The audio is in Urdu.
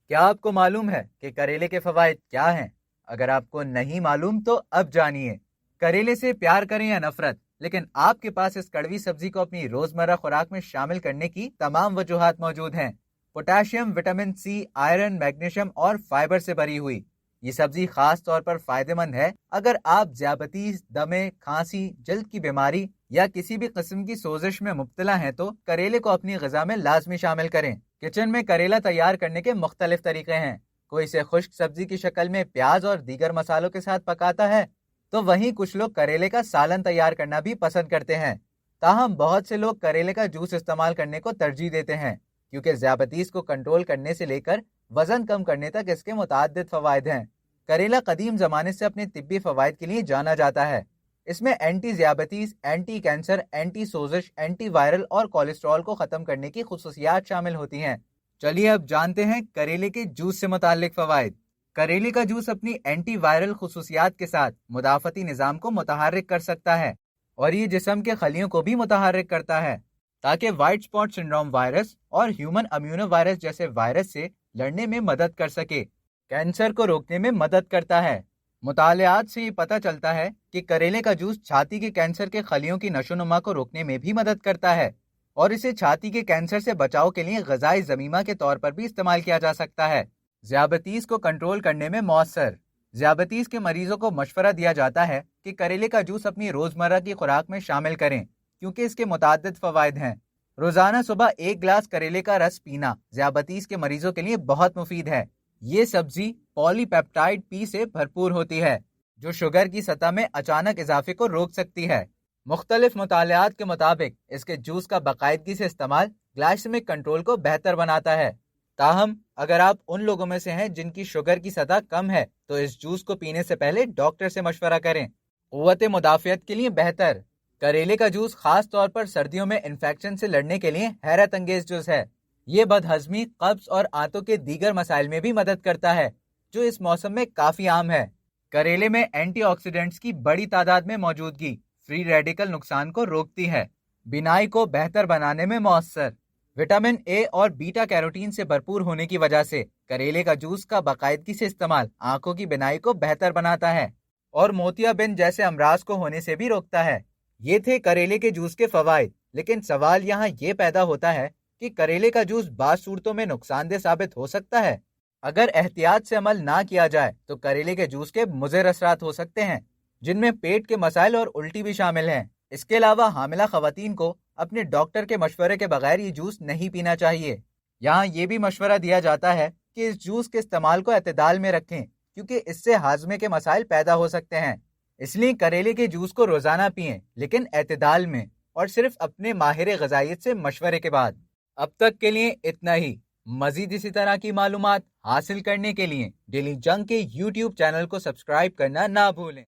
کیا آپ کو معلوم ہے کہ کریلے کے فوائد کیا ہیں؟ اگر آپ کو نہیں معلوم تو اب جانیے۔ کریلے سے پیار کریں یا نفرت، لیکن آپ کے پاس اس کڑوی سبزی کو اپنی روزمرہ خوراک میں شامل کرنے کی تمام وجوہات موجود ہیں۔ Potassium, vitamin C, iron, magnesium اور فائبر سے بھری ہوئی یہ سبزی خاص طور پر فائدہ مند ہے اگر آپ ذیابیطس، دمے، کھانسی، جلد کی بیماری یا کسی بھی قسم کی سوزش میں مبتلا ہیں تو کریلے کو اپنی غذا میں لازمی شامل کریں۔ کچن میں کریلا تیار کرنے کے مختلف طریقے ہیں۔ کوئی اسے خشک سبزی کی شکل میں پیاز اور دیگر مسالوں کے ساتھ پکاتا ہے، تو وہیں کچھ لوگ کریلے کا سالن تیار کرنا بھی پسند کرتے ہیں۔ تاہم بہت سے لوگ کریلے کا جوس استعمال کرنے کو ترجیح دیتے ہیں، کیونکہ ذیابیطس کو کنٹرول کرنے سے لے کر وزن کم کرنے تک اس کے متعدد فوائد ہیں۔ کریلا قدیم زمانے سے اپنے طبی فوائد کے لیے جانا جاتا ہے۔ اس میں اینٹی ذیابیطس، اینٹی کینسر، اینٹی سوزش، اینٹی وائرل اور کولیسٹرول کو ختم کرنے کی خصوصیات شامل ہوتی ہیں۔ چلیے اب جانتے ہیں کریلے کے جوس سے متعلق فوائد۔ کریلے کا جوس اپنی اینٹی وائرل خصوصیات کے ساتھ مدافعتی نظام کو متحرک کر سکتا ہے، اور یہ جسم کے خلیوں کو بھی متحرک کرتا ہے تاکہ وائٹ سپاٹ سنڈروم وائرس اور ہیومن امیونو وائرس جیسے وائرس سے لڑنے میں مدد کر سکے۔ کینسر کو روکنے میں مدد کرتا ہے۔ مطالعات سے یہ پتہ چلتا ہے کہ کریلے کا جوس چھاتی کے کینسر کے خلیوں کی نشو و نما کو روکنے میں بھی مدد کرتا ہے، اور اسے چھاتی کے کینسر سے بچاؤ کے لیے غذائی ضمیمہ کے طور پر بھی استعمال کیا جا سکتا ہے۔ ذیابیطس کو کنٹرول کرنے میں مؤثر۔ ذیابیطس کے مریضوں کو مشورہ دیا جاتا ہے کہ کریلے کا جوس اپنی روزمرہ کی خوراک میں شامل کریں، کیونکہ اس کے متعدد فوائد ہیں۔ روزانہ صبح 1 گلاس کریلے کا رس پینا ذیابیطس کے مریضوں کے لیے بہت مفید ہے۔ یہ سبزی پولی پیپٹائڈ پی سے بھرپور ہوتی ہے، جو شوگر کی سطح میں اچانک اضافے کو روک سکتی ہے۔ مختلف مطالعات کے مطابق اس کے جوس کا باقاعدگی سے استعمال گلائسیمک کنٹرول کو بہتر بناتا ہے۔ تاہم اگر آپ ان لوگوں میں سے ہیں جن کی شوگر کی سطح کم ہے تو اس جوس کو پینے سے پہلے ڈاکٹر سے مشورہ کریں۔ قوت مدافعت کے لیے بہتر۔ کریلے کا جوس خاص طور پر سردیوں میں انفیکشن سے لڑنے کے لیے حیرت انگیز جوس ہے۔ یہ بدہضمی، قبض اور آنتوں کے دیگر مسائل میں بھی مدد کرتا ہے، جو اس موسم میں کافی عام ہے۔ کریلے میں اینٹی آکسیڈنٹس کی بڑی تعداد میں موجودگی فری ریڈیکل نقصان کو روکتی ہے، بینائی کو بہتر بنانے میں مؤثر۔ وٹامن اے اور بیٹا کیروٹین سے بھرپور ہونے کی وجہ سے کریلے کا جوس کا باقاعدگی سے استعمال آنکھوں کی بینائی کو بہتر بناتا ہے اور موتیا بند جیسے امراض کو ہونے سے بھی روکتا ہے۔ یہ تھے کریلے کے جوس کے فوائد، لیکن سوال یہاں یہ پیدا ہوتا ہے کہ کریلے کا جوس بعض صورتوں میں نقصان دہ ثابت ہو سکتا ہے۔ اگر احتیاط سے عمل نہ کیا جائے تو کریلے کے جوس کے مضر اثرات ہو سکتے ہیں، جن میں پیٹ کے مسائل اور الٹی بھی شامل ہیں۔ اس کے علاوہ حاملہ خواتین کو اپنے ڈاکٹر کے مشورے کے بغیر یہ جوس نہیں پینا چاہیے۔ یہاں یہ بھی مشورہ دیا جاتا ہے کہ اس جوس کے استعمال کو اعتدال میں رکھیں، کیونکہ اس سے ہاضمے کے مسائل پیدا ہو سکتے ہیں۔ اس لیے کریلے کے جوس کو روزانہ پئیں، لیکن اعتدال میں، اور صرف اپنے ماہر غذائیت سے مشورے کے بعد۔ اب تک کے لیے اتنا ہی۔ مزید اسی طرح کی معلومات حاصل کرنے کے لیے ڈیلی جنگ کے یوٹیوب چینل کو سبسکرائب کرنا نہ بھولیں۔